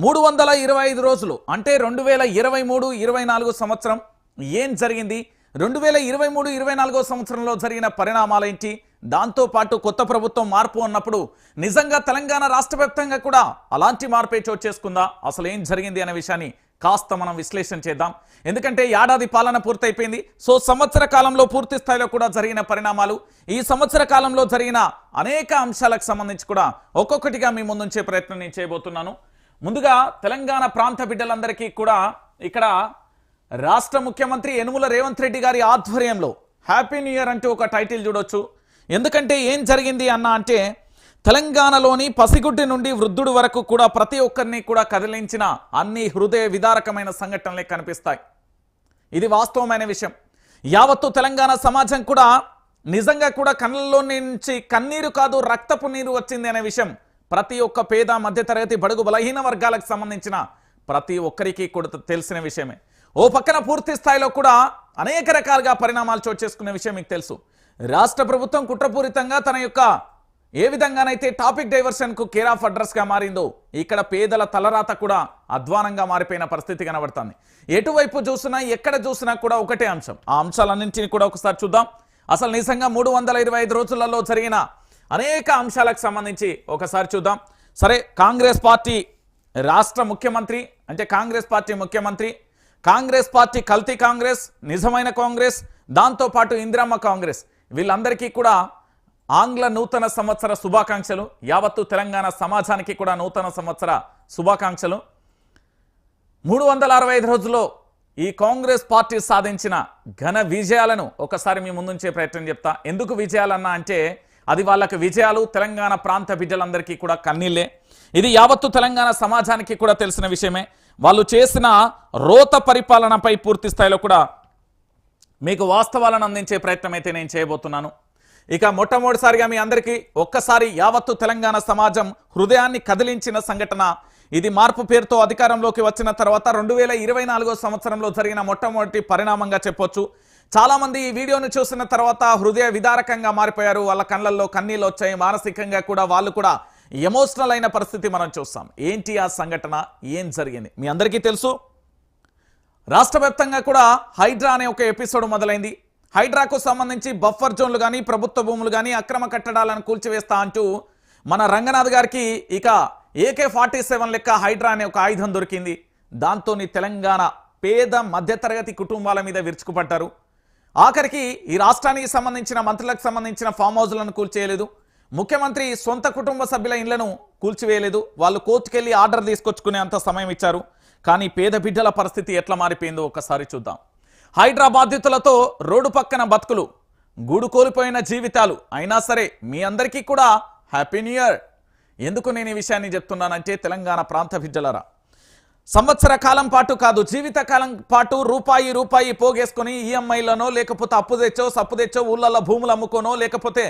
325 రోజులు అంటే 2023-24 సంవత్సరం ఏం జరిగింది? 2023-24 సంవత్సరంలో జరిగిన పరిణామాలేంటి? దాంతో పాటు కొత్త ప్రభుత్వం మార్పు అన్నప్పుడు నిజంగా తెలంగాణ రాష్ట్రవ్యాప్తంగా కూడా అలాంటి మార్పే చోటు చేసుకుందా? అసలు ఏం జరిగింది అనే విషయాన్ని కాస్త మనం విశ్లేషణ చేద్దాం. ఎందుకంటే ఏడాది పాలన పూర్తయిపోయింది. సో సంవత్సర కాలంలో పూర్తి స్థాయిలో కూడా జరిగిన పరిణామాలు, ఈ సంవత్సర కాలంలో జరిగిన అనేక అంశాలకు సంబంధించి కూడా ఒక్కొక్కటిగా మీ ముందుంచే ప్రయత్నం నేను చేయబోతున్నాను. ముందుగా తెలంగాణ ప్రాంత బిడ్డలందరికీ కూడా ఇక్కడ రాష్ట్ర ముఖ్యమంత్రి యనుమల రేవంత్ రెడ్డి గారి ఆధ్వర్యంలో హ్యాపీ న్యూ ఇయర్ అంటూ ఒక టైటిల్ చూడొచ్చు. ఎందుకంటే ఏం జరిగింది అన్న అంటే తెలంగాణలోని పసిగుడ్డి నుండి వృద్ధుడు వరకు కూడా ప్రతి ఒక్కరిని కూడా కదిలించిన అన్ని హృదయ విదారకమైన సంఘటనలే కనిపిస్తాయి. ఇది వాస్తవమైన విషయం. యావత్తు తెలంగాణ సమాజం కూడా నిజంగా కూడా కళ్ళల్లో నుంచి కన్నీరు కాదు రక్తపు నీరు వచ్చింది అనే విషయం ప్రతి ఒక్క పేద మధ్యతరగతి బడుగు బలహీన వర్గాలకు సంబంధించిన ప్రతి ఒక్కరికి కూడా తెలిసిన విషయమే. ఓ పక్కన పూర్తి స్థాయిలో కూడా అనేక రకాలుగా పరిణామాలు చోటు చేసుకునే విషయం మీకు తెలుసు. రాష్ట్ర ప్రభుత్వం కుట్రపూరితంగా తన యొక్క ఏ విధంగానైతే టాపిక్ డైవర్షన్కు కేర్ ఆఫ్ అడ్రస్గా మారిందో ఇక్కడ పేదల తలరాత కూడా అధ్వానంగా మారిపోయిన పరిస్థితి కనబడుతుంది. ఎటువైపు చూసినా ఎక్కడ చూసినా కూడా ఒకటే అంశం. ఆ అంశాలన్నింటినీ కూడా ఒకసారి చూద్దాం. అసలు నిజంగా 325 రోజులలో జరిగిన అనేక అంశాలకు సంబంధించి ఒకసారి చూద్దాం. సరే, కాంగ్రెస్ పార్టీ రాష్ట్ర ముఖ్యమంత్రి అంటే కాంగ్రెస్ పార్టీ ముఖ్యమంత్రి, కాంగ్రెస్ పార్టీ కల్తీ కాంగ్రెస్, నిజమైన కాంగ్రెస్, దాంతోపాటు ఇందిరమ్మ కాంగ్రెస్, వీళ్ళందరికీ కూడా ఆంగ్ల నూతన సంవత్సర శుభాకాంక్షలు. యావత్తు తెలంగాణ సమాజానికి కూడా నూతన సంవత్సర శుభాకాంక్షలు. 365 రోజుల్లో ఈ కాంగ్రెస్ పార్టీ సాధించిన ఘన విజయాలను ఒకసారి మీ ముందుంచే ప్రయత్నం చెప్తా. ఎందుకు విజయాలన్నా అంటే అది వాళ్ళకి విజయాలు, తెలంగాణ ప్రాంత బిడ్డలందరికీ కూడా కన్నీళ్ళే. ఇది యావత్తు తెలంగాణ సమాజానికి కూడా తెలిసిన విషయమే. వాళ్ళు చేసిన రోత పరిపాలనపై పూర్తి స్థాయిలో కూడా మీకు వాస్తవాలను అందించే ప్రయత్నం అయితే నేను చేయబోతున్నాను. ఇక మొట్టమొదటిసారిగా మీ అందరికీ ఒక్కసారి యావత్తు తెలంగాణ సమాజం హృదయాన్ని కదిలించిన సంఘటన ఇది. మార్పు పేరుతో అధికారంలోకి వచ్చిన తర్వాత 2024 సంవత్సరంలో జరిగిన మొట్టమొదటి పరిణామంగా చెప్పొచ్చు. చాలామంది ఈ వీడియోను చూసిన తర్వాత హృదయ విదారకంగా మారిపోయారు. వాళ్ళ కళ్ళల్లో కన్నీళ్ళు వచ్చాయి. మానసికంగా కూడా వాళ్ళు కూడా ఎమోషనల్ అయిన పరిస్థితి మనం చూస్తాం. ఏంటి ఆ సంఘటన, ఏం జరిగింది? మీ అందరికీ తెలుసు, రాష్ట్ర వ్యాప్తంగా కూడా హైడ్రా అనే ఒక ఎపిసోడ్ మొదలైంది. హైడ్రాకు సంబంధించి బఫర్ జోన్లు కానీ ప్రభుత్వ భూములు కానీ అక్రమ కట్టడాలను కూల్చివేస్తా అంటూ మన రంగనాథ్ గారికి ఇక AK-47 లెక్క హైడ్రా అనే ఒక ఆయుధం దొరికింది. దాంతో తెలంగాణ పేద మధ్యతరగతి కుటుంబాల మీద విరుచుకుపడ్డారు. ఆఖరికి ఈ రాష్ట్రానికి సంబంధించిన మంత్రులకు సంబంధించిన ఫామ్ హౌస్లను కూల్చేయలేదు. ముఖ్యమంత్రి సొంత కుటుంబ సభ్యుల ఇళ్లను కూల్చివేయలేదు. వాళ్ళు కోర్టుకెళ్ళి ఆర్డర్ తీసుకొచ్చుకునే అంత సమయం ఇచ్చారు. కానీ పేద బిడ్డల పరిస్థితి ఎట్లా మారిపోయిందో ఒకసారి చూద్దాం. హైడ్రా బాధితులతో రోడ్డు పక్కన బతుకులు, గూడు కోల్పోయిన జీవితాలు. అయినా సరే మీ అందరికీ కూడా హ్యాపీ న్యూ ఇయర్. ఎందుకు నేను ఈ విషయాన్ని చెప్తున్నానంటే తెలంగాణ ప్రాంత బిడ్డలరా, సంవత్సర కాలం పాటు కాదు జీవిత కాలం పాటు రూపాయి పోగేసుకొని ఈఎంఐలనో లేకపోతే అప్పు తెచ్చో ఊళ్ళల్లో భూములు అమ్ముకోనో లేకపోతే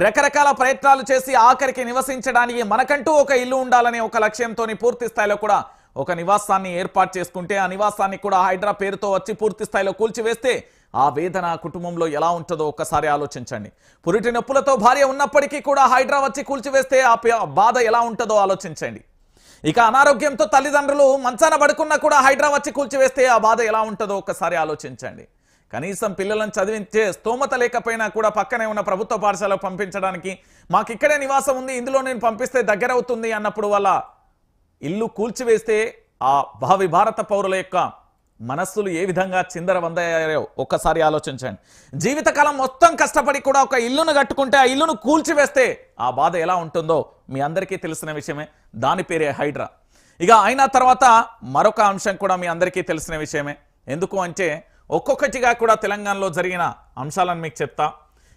రకరకాల ప్రయత్నాలు చేసి ఆఖరికి నివసించడానికి మనకంటూ ఒక ఇల్లు ఉండాలనే ఒక లక్ష్యంతో పూర్తి స్థాయిలో కూడా ఒక నివాసాన్ని ఏర్పాటు చేసుకుంటే ఆ నివాసాన్ని కూడా హైడ్రా పేరుతో వచ్చి పూర్తి స్థాయిలో కూల్చివేస్తే ఆ వేదన కుటుంబంలో ఎలా ఉంటుందో ఒక్కసారి ఆలోచించండి. పురిటి నొప్పులతో భార్య ఉన్నప్పటికీ కూడా హైడ్రా వచ్చి కూల్చివేస్తే ఆ బాధ ఎలా ఉంటుందో ఆలోచించండి. ఇక అనారోగ్యంతో తల్లిదండ్రులు మంచాన పడుకున్నా కూడా హైడ్రా వచ్చి కూల్చివేస్తే ఆ బాధ ఎలా ఉంటుందో ఒక్కసారి ఆలోచించండి. కనీసం పిల్లలను చదివించే స్తోమత లేకపోయినా కూడా పక్కనే ఉన్న ప్రభుత్వ పాఠశాలకు పంపించడానికి మాకు ఇక్కడే నివాసం ఉంది, ఇందులో నేను పంపిస్తే దగ్గర అవుతుంది అన్నప్పుడు వాళ్ళ ఇల్లు కూల్చివేస్తే ఆ భావి భారత పౌరుల యొక్క మనస్సులు ఏ విధంగా చిందరవందయ్యాయో ఒక్కసారి ఆలోచించండి. జీవితకాలం మొత్తం కష్టపడి కూడా ఒక ఇల్లును కట్టుకుంటే ఆ ఇల్లును కూల్చివేస్తే ఆ బాధ ఎలా ఉంటుందో మీ అందరికీ తెలిసిన విషయమే. దాని పేరే హైడ్రా. ఇక అయిన తర్వాత మరొక అంశం కూడా మీ అందరికీ తెలిసిన విషయమే. ఎందుకు అంటే ఒక్కొక్కటిగా కూడా తెలంగాణలో జరిగిన అంశాలను మీకు చెప్తా.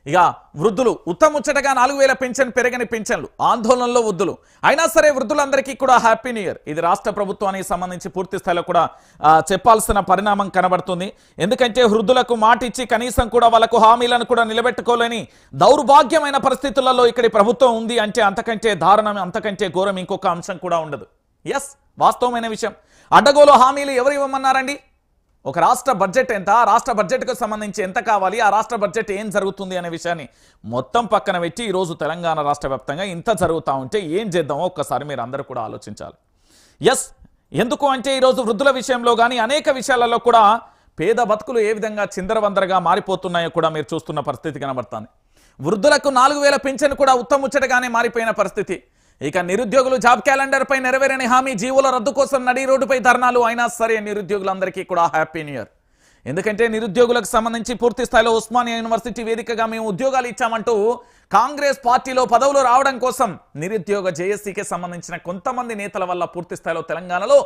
ఇక వృద్ధులు ఉత్తముచ్చటగా 4000 పెన్షన్, పెరగని పెన్షన్లు, ఆందోళనలో వృద్ధులు. అయినా సరే వృద్ధులందరికీ కూడా హ్యాపీ న్యూ ఇయర్. ఇది రాష్ట్ర ప్రభుత్వానికి సంబంధించి పూర్తి స్థాయిలో కూడా చెప్పాల్సిన పరిణామం కనబడుతుంది. ఎందుకంటే వృద్ధులకు మాట ఇచ్చి కనీసం కూడా వాళ్ళకు హామీలను కూడా నిలబెట్టుకోలేని దౌర్భాగ్యమైన పరిస్థితులలో ఇక్కడి ప్రభుత్వం ఉంది అంటే అంతకంటే దారుణం, అంతకంటే ఘోరం ఇంకొక అంశం కూడా ఉండదు. ఎస్, వాస్తవమైన విషయం. అడ్డగోలు హామీలు ఎవరు ఇవ్వమన్నారండి? ఒక రాష్ట్ర బడ్జెట్ ఎంత, ఆ రాష్ట్ర బడ్జెట్కు సంబంధించి ఎంత కావాలి, ఆ రాష్ట్ర బడ్జెట్ ఏం జరుగుతుంది అనే విషయాన్ని మొత్తం పక్కన పెట్టి ఈరోజు తెలంగాణ రాష్ట్ర వ్యాప్తంగా ఇంత జరుగుతూ ఉంటే ఏం చేద్దామో ఒక్కసారి మీరు అందరూ కూడా ఆలోచించాలి. ఎస్, ఎందుకు అంటే ఈరోజు వృద్ధుల విషయంలో కానీ అనేక విషయాలలో కూడా పేద బతుకులు ఏ విధంగా చిందరవందరగా మారిపోతున్నాయో కూడా మీరు చూస్తున్న పరిస్థితి కనబడుతుంది. వృద్ధులకు 4000 పింఛన్ కూడా ఉత్తముచ్చటగానే మారిపోయిన పరిస్థితి. ఇక నిరుద్యోగులు జాబ్ క్యాలెండర్ పై నెరవేరని హామీ, జీవోల రద్దు కోసం నడి రోడ్డుపై ధర్నాలు. అయినా సరే నిరుద్యోగులందరికీ కూడా హ్యాపీ న్యూ ఇయర్. ఎందుకంటే నిరుద్యోగులకు సంబంధించి పూర్తి స్థాయిలో ఉస్మానియా యూనివర్సిటీ వేదికగా మేము ఉద్యోగాలు ఇచ్చామంటూ కాంగ్రెస్ పార్టీలో పదవులు రావడం కోసం నిరుద్యోగ జేఏసీకి సంబంధించిన కొంతమంది నేతల వల్ల పూర్తి స్థాయిలో తెలంగాణలో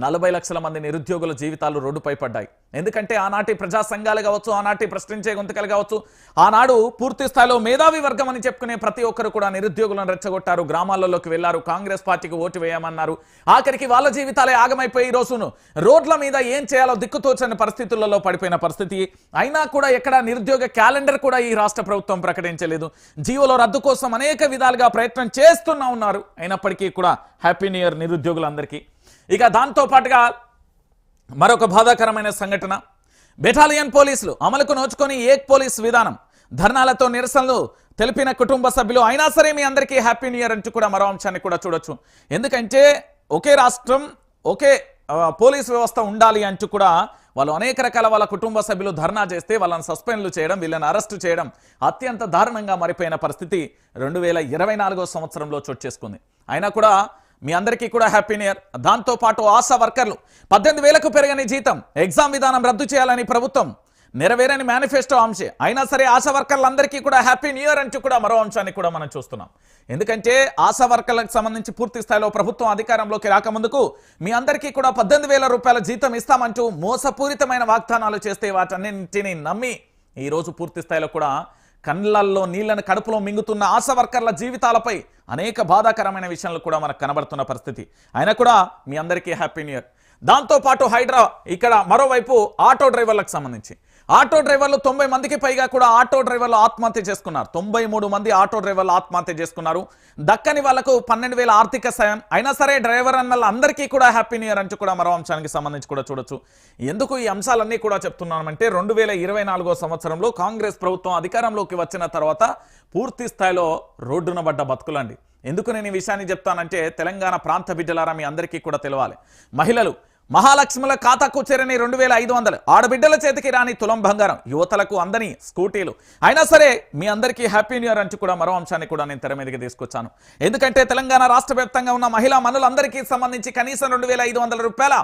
40 లక్షల మంది నిరుద్యోగుల జీవితాలు రోడ్డుపై పడ్డాయి. ఎందుకంటే ఆనాటి ప్రజా సంఘాలు కావచ్చు, ఆనాటి ప్రశ్నించే గొంతుకలు కావచ్చు, ఆనాడు పూర్తి స్థాయిలో మేధావి వర్గం అని చెప్పుకునే ప్రతి ఒక్కరు కూడా నిరుద్యోగులను రెచ్చగొట్టారు, గ్రామాలలోకి వెళ్లారు, కాంగ్రెస్ పార్టీకి ఓటు వేయమన్నారు. ఆఖరికి వాళ్ళ జీవితాలే ఆగమైపోయి ఈ రోజును రోడ్ల మీద ఏం చేయాలో దిక్కుతోచని పరిస్థితులలో పడిపోయిన పరిస్థితి. అయినా కూడా ఎక్కడ నిరుద్యోగ క్యాలెండర్ కూడా ఈ రాష్ట్ర ప్రభుత్వం ప్రకటించలేదు. జీవోల రద్దు కోసం అనేక విధాలుగా ప్రయత్నం చేస్తున్నా ఉన్నారు. అయినప్పటికీ కూడా హ్యాపీ న్యూ ఇయర్ నిరుద్యోగులందరికీ. ఇక దాంతో పాటుగా మరొక బాధాకరమైన సంఘటన, బెటాలియన్ పోలీసులు అమలుకు నోచుకొని ఏక్ పోలీస్ విధానం, ధర్నాలతో నిరసనలు తెలిపిన కుటుంబ సభ్యులు. అయినా సరే మీ అందరికీ హ్యాపీ న్యూ ఇయర్ అంటూ కూడా మరో అంశాన్ని కూడా చూడొచ్చు. ఎందుకంటే ఒకే రాష్ట్రం, ఒకే పోలీస్ వ్యవస్థ ఉండాలి అంటూ కూడా వాళ్ళు అనేక రకాల వాళ్ళ కుటుంబ సభ్యులు ధర్నా చేస్తే వాళ్ళని సస్పెండ్లు చేయడం, వీళ్ళని అరెస్టు చేయడం అత్యంత దారుణంగా మారిపోయిన పరిస్థితి 2024 సంవత్సరంలో చోటు చేసుకుంది. అయినా కూడా మీ అందరికీ కూడా హ్యాపీ న్యూ ఇయర్. దాంతోపాటు ఆశా వర్కర్లు 18,000కు పెరగని జీతం, ఎగ్జామ్ విధానం రద్దు చేయాలని ప్రభుత్వం, నెరవేరని మేనిఫెస్టో అంశే. అయినా సరే ఆశా వర్కర్లందరికీ కూడా హ్యాపీ న్యూ ఇయర్ అంటూ కూడా మరో అంశాన్ని కూడా మనం చూస్తున్నాం. ఎందుకంటే ఆశా వర్కర్లకు సంబంధించి పూర్తి స్థాయిలో ప్రభుత్వం అధికారంలోకి రాకముందుకు మీ అందరికీ కూడా 18,000 రూపాయల జీతం ఇస్తామంటూ మోసపూరితమైన వాగ్దానాలు చేస్తే వాటన్నింటినీ నమ్మి ఈరోజు పూర్తి స్థాయిలో కూడా కళ్ళల్లో నీళ్లను కడుపులో మింగుతున్న ఆశా వర్కర్ల జీవితాలపై అనేక బాధాకరమైన విషయాలు కూడా మనకు కనబడుతున్న పరిస్థితి. అయినా కూడా మీ అందరికీ హ్యాపీ న్యూ ఇయర్. దాంతోపాటు హైడ్రా ఇక్కడ మరోవైపు ఆటో డ్రైవర్లకు సంబంధించి ఆటో డ్రైవర్లు 90 మందికి పైగా కూడా ఆటో డ్రైవర్లు ఆత్మహత్య చేసుకున్నారు. 93 మంది ఆటో డ్రైవర్లు ఆత్మహత్య చేసుకున్నారు. దక్కని వాళ్లకు 12,000 ఆర్థిక సాయం. అయినా సరే డ్రైవర్ అన్నల అందరికీ కూడా హ్యాపీ న్యూ ఇయర్ అంటూ కూడా మరో అంశానికి సంబంధించి కూడా చూడొచ్చు. ఎందుకు ఈ అంశాలన్నీ కూడా చెప్తున్నామంటే 2024 సంవత్సరంలో కాంగ్రెస్ ప్రభుత్వం అధికారంలోకి వచ్చిన తర్వాత పూర్తి స్థాయిలో రోడ్డున పడ్డ బతుకులండి. ఎందుకు నేను ఈ విషయాన్ని చెప్తానంటే తెలంగాణ ప్రాంత బిడ్డలారా మీ అందరికీ కూడా తెలవాలి. మహిళలు మహాలక్ష్ముల ఖాతాకు చేరని 2,500, ఆడబిడ్డల చేతికి రాని తులం బంగారం, యువతలకు అందని స్కూటీలు. అయినా సరే మీ అందరికీ హ్యాపీ న్యూ ఇయర్ అంటూ కూడా మరో అంశాన్ని కూడా నేను తెర మీదకి తీసుకొచ్చాను. ఎందుకంటే తెలంగాణ రాష్ట్ర వ్యాప్తంగా ఉన్న మహిళా మనులందరికీ సంబంధించి కనీసం 2,500 రూపాయల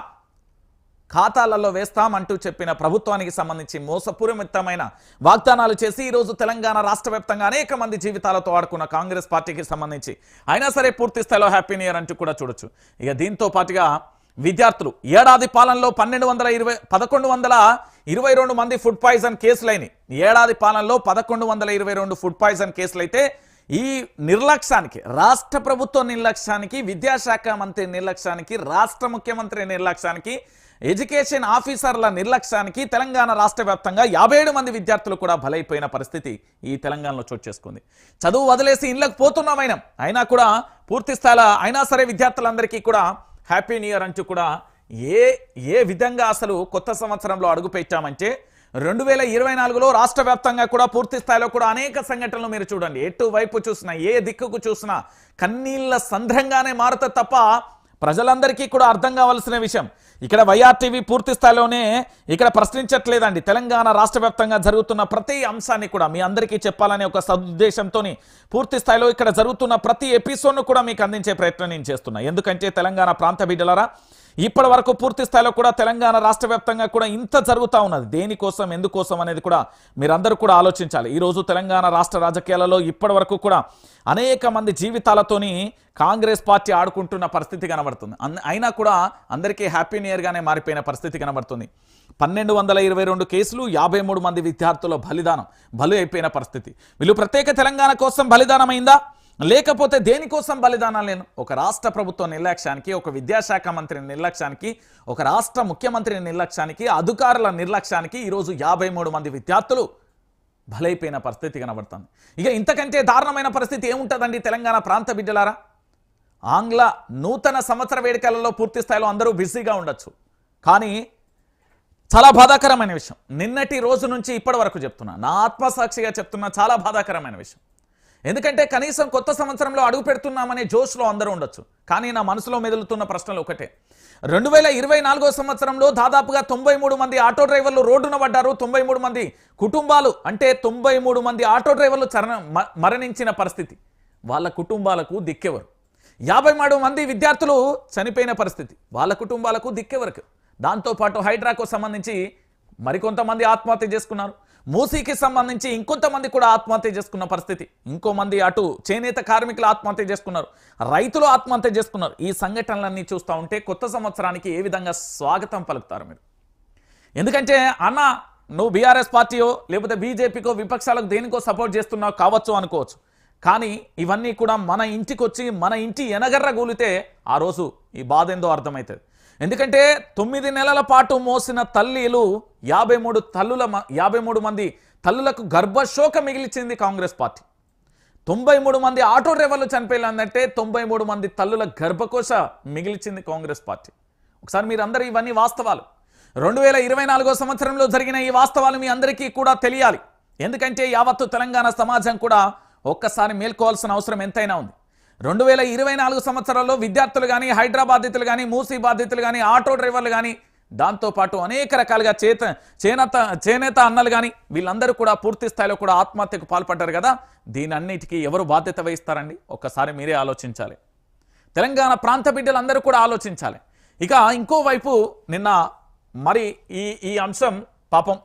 ఖాతాలలో వేస్తామంటూ చెప్పిన ప్రభుత్వానికి సంబంధించి మోసపూరితమైన వాగ్దానాలు చేసి ఈరోజు తెలంగాణ రాష్ట్ర వ్యాప్తంగా అనేక మంది జీవితాలతో ఆడుకున్న కాంగ్రెస్ పార్టీకి సంబంధించి అయినా సరే పూర్తి స్థాయిలో హ్యాపీ న్యూ ఇయర్ అంటూ కూడా చూడొచ్చు. ఇక దీంతో పాటుగా విద్యార్థులు ఏడాది పాలనలో 1,122 మంది ఫుడ్ పాయిజన్ కేసులైనవి. ఏడాది పాలనలో 1,122 ఫుడ్ పాయిజన్ కేసులైతే ఈ నిర్లక్ష్యానికి, రాష్ట్ర ప్రభుత్వ నిర్లక్ష్యానికి, విద్యాశాఖ మంత్రి నిర్లక్ష్యానికి, రాష్ట్ర ముఖ్యమంత్రి నిర్లక్ష్యానికి, ఎడ్యుకేషన్ ఆఫీసర్ల నిర్లక్ష్యానికి తెలంగాణ రాష్ట్ర వ్యాప్తంగా 57 మంది విద్యార్థులు కూడా బలైపోయిన పరిస్థితి ఈ తెలంగాణలో చోటు చేసుకుంది. చదువు వదిలేసి ఇళ్లకు పోతున్నామైనా అయినా కూడా పూర్తి స్థాయిలో అయినా సరే విద్యార్థులందరికీ కూడా హ్యాపీ న్యూ ఇయర్ అంటూ కూడా ఏ విధంగా అసలు కొత్త సంవత్సరంలో అడుగుపెట్టామంటే 2024లో రాష్ట్ర వ్యాప్తంగా కూడా పూర్తి స్థాయిలో కూడా అనేక సంఘటనలు మీరు చూడండి. ఎటువైపు చూసినా, ఏ దిక్కుకు చూసినా కన్నీళ్ల సంద్రంగానే మారుతుంది తప్ప ప్రజలందరికీ కూడా అర్థం కావాల్సిన విషయం. ఇక్కడ వైఆర్టీవీ పూర్తి స్థాయిలోనే ఇక్కడ ప్రశ్నించట్లేదండి. తెలంగాణ రాష్ట్ర వ్యాప్తంగా జరుగుతున్న ప్రతి అంశాన్ని కూడా మీ అందరికీ చెప్పాలనే ఒక సదుద్దేశంతో పూర్తి స్థాయిలో ఇక్కడ జరుగుతున్న ప్రతి ఎపిసోడ్ను కూడా మీకు అందించే ప్రయత్నం నేను చేస్తున్నా. ఎందుకంటే తెలంగాణ ప్రాంత బిడ్డలారా ఇప్పటి వరకు పూర్తి స్థాయిలో కూడా తెలంగాణ రాష్ట్ర వ్యాప్తంగా కూడా ఇంత జరుగుతూ ఉన్నది. దేనికోసం, ఎందుకోసం అనేది కూడా మీరందరూ కూడా ఆలోచించాలి. ఈరోజు తెలంగాణ రాష్ట్ర రాజకీయాలలో ఇప్పటి వరకు కూడా అనేక మంది జీవితాలతోని కాంగ్రెస్ పార్టీ ఆడుకుంటున్న పరిస్థితి కనబడుతుంది. అయినా కూడా అందరికీ హ్యాపీ న్యూ ఇయర్ గానే మారిపోయిన పరిస్థితి కనబడుతుంది. 1,222 కేసులు, 53 మంది విద్యార్థుల బలి అయిపోయిన పరిస్థితి. వీళ్ళు ప్రత్యేక తెలంగాణ కోసం బలిదానం అయిందా, లేకపోతే దేనికోసం బలిదానం లేను? ఒక రాష్ట్ర ప్రభుత్వ నిర్లక్ష్యానికి, ఒక విద్యాశాఖ మంత్రి నిర్లక్ష్యానికి, ఒక రాష్ట్ర ముఖ్యమంత్రి నిర్లక్ష్యానికి, అధికారుల నిర్లక్ష్యానికి ఈరోజు 53 మంది విద్యార్థులు బలైపోయిన పరిస్థితి కనబడుతుంది. ఇక ఇంతకంటే దారుణమైన పరిస్థితి ఏముంటుందండి తెలంగాణ ప్రాంత బిడ్డలారా? ఆంగ్ల నూతన సంవత్సర వేడుకలలో పూర్తి స్థాయిలో అందరూ బిజీగా ఉండొచ్చు, కానీ చాలా బాధాకరమైన విషయం నిన్నటి రోజు నుంచి ఇప్పటి వరకు చెప్తున్నా, నా ఆత్మసాక్షిగా చెప్తున్నా, చాలా బాధాకరమైన విషయం. ఎందుకంటే కనీసం కొత్త సంవత్సరంలో అడుగు పెడుతున్నామనే జోష్లో అందరూ ఉండొచ్చు. కానీ నా మనసులో మెదులుతున్న ప్రశ్నలు ఒకటే. 2024 సంవత్సరంలో దాదాపుగా 93 మంది ఆటో డ్రైవర్లు రోడ్డున పడ్డారు. 93 మంది కుటుంబాలు, అంటే 93 మంది ఆటో డ్రైవర్లు మరణించిన పరిస్థితి. వాళ్ళ కుటుంబాలకు దిక్కెవరు? 53 మంది విద్యార్థులు చనిపోయిన పరిస్థితి. వాళ్ళ కుటుంబాలకు దిక్కెవరకు? దాంతోపాటు హైడ్రాకు సంబంధించి మరికొంతమంది ఆత్మహత్య చేసుకున్నారు. మూసీకి సంబంధించి ఇంకొంతమంది కూడా ఆత్మహత్య చేసుకున్న పరిస్థితి. ఇంకో మంది అటు చేనేత కార్మికులు ఆత్మహత్య చేసుకున్నారు, రైతులు ఆత్మహత్య చేసుకున్నారు. ఈ సంఘటనలన్నీ చూస్తూ ఉంటే కొత్త సంవత్సరానికి ఏ విధంగా స్వాగతం పలుకుతారు మీరు? ఎందుకంటే అన్న నువ్వు బీఆర్ఎస్ పార్టీయో లేకపోతే బీజేపీకో విపక్షాలకు దేనికో సపోర్ట్ చేస్తున్నావు కావచ్చు అనుకోవచ్చు. కానీ ఇవన్నీ కూడా మన ఇంటికి వచ్చి మన ఇంటి ఎనగర్ర గూలితే ఆ రోజు ఈ బాధ ఏందో అర్థమవుతుంది. ఎందుకంటే 9 నెలల పాటు మోసిన తల్లిలు 53 మంది తల్లులకు గర్భశోక మిగిలిచింది కాంగ్రెస్ పార్టీ. 93 మంది ఆటో డ్రైవర్లు చనిపోయిందంటే 93 మంది తల్లుల గర్భకోశ మిగిలిచింది కాంగ్రెస్ పార్టీ. ఒకసారి మీరందరూ ఇవన్నీ వాస్తవాలు 2024 సంవత్సరంలో జరిగిన ఈ వాస్తవాలు మీ అందరికీ కూడా తెలియాలి. ఎందుకంటే యావత్తు తెలంగాణ సమాజం కూడా ఒక్కసారి మేల్కోవాల్సిన అవసరం ఎంతైనా ఉంది. 2024 సంవత్సరాల్లో విద్యార్థులు కానీ, హైడ్రా బాధితులు కానీ, మూసీ బాధితులు కానీ, ఆటో డ్రైవర్లు కానీ, దాంతోపాటు అనేక రకాలుగా చేనేత అన్నలు కానీ వీళ్ళందరూ కూడా పూర్తి స్థాయిలో కూడా ఆత్మహత్యకు పాల్పడ్డారు కదా. దీని అన్నిటికీ ఎవరు బాధ్యత వహిస్తారండి? ఒక్కసారి మీరే ఆలోచించాలి. తెలంగాణ ప్రాంత బిడ్డలందరూ కూడా ఆలోచించాలి. ఇక ఇంకోవైపు నిన్న మరి ఈ అంశం పాపం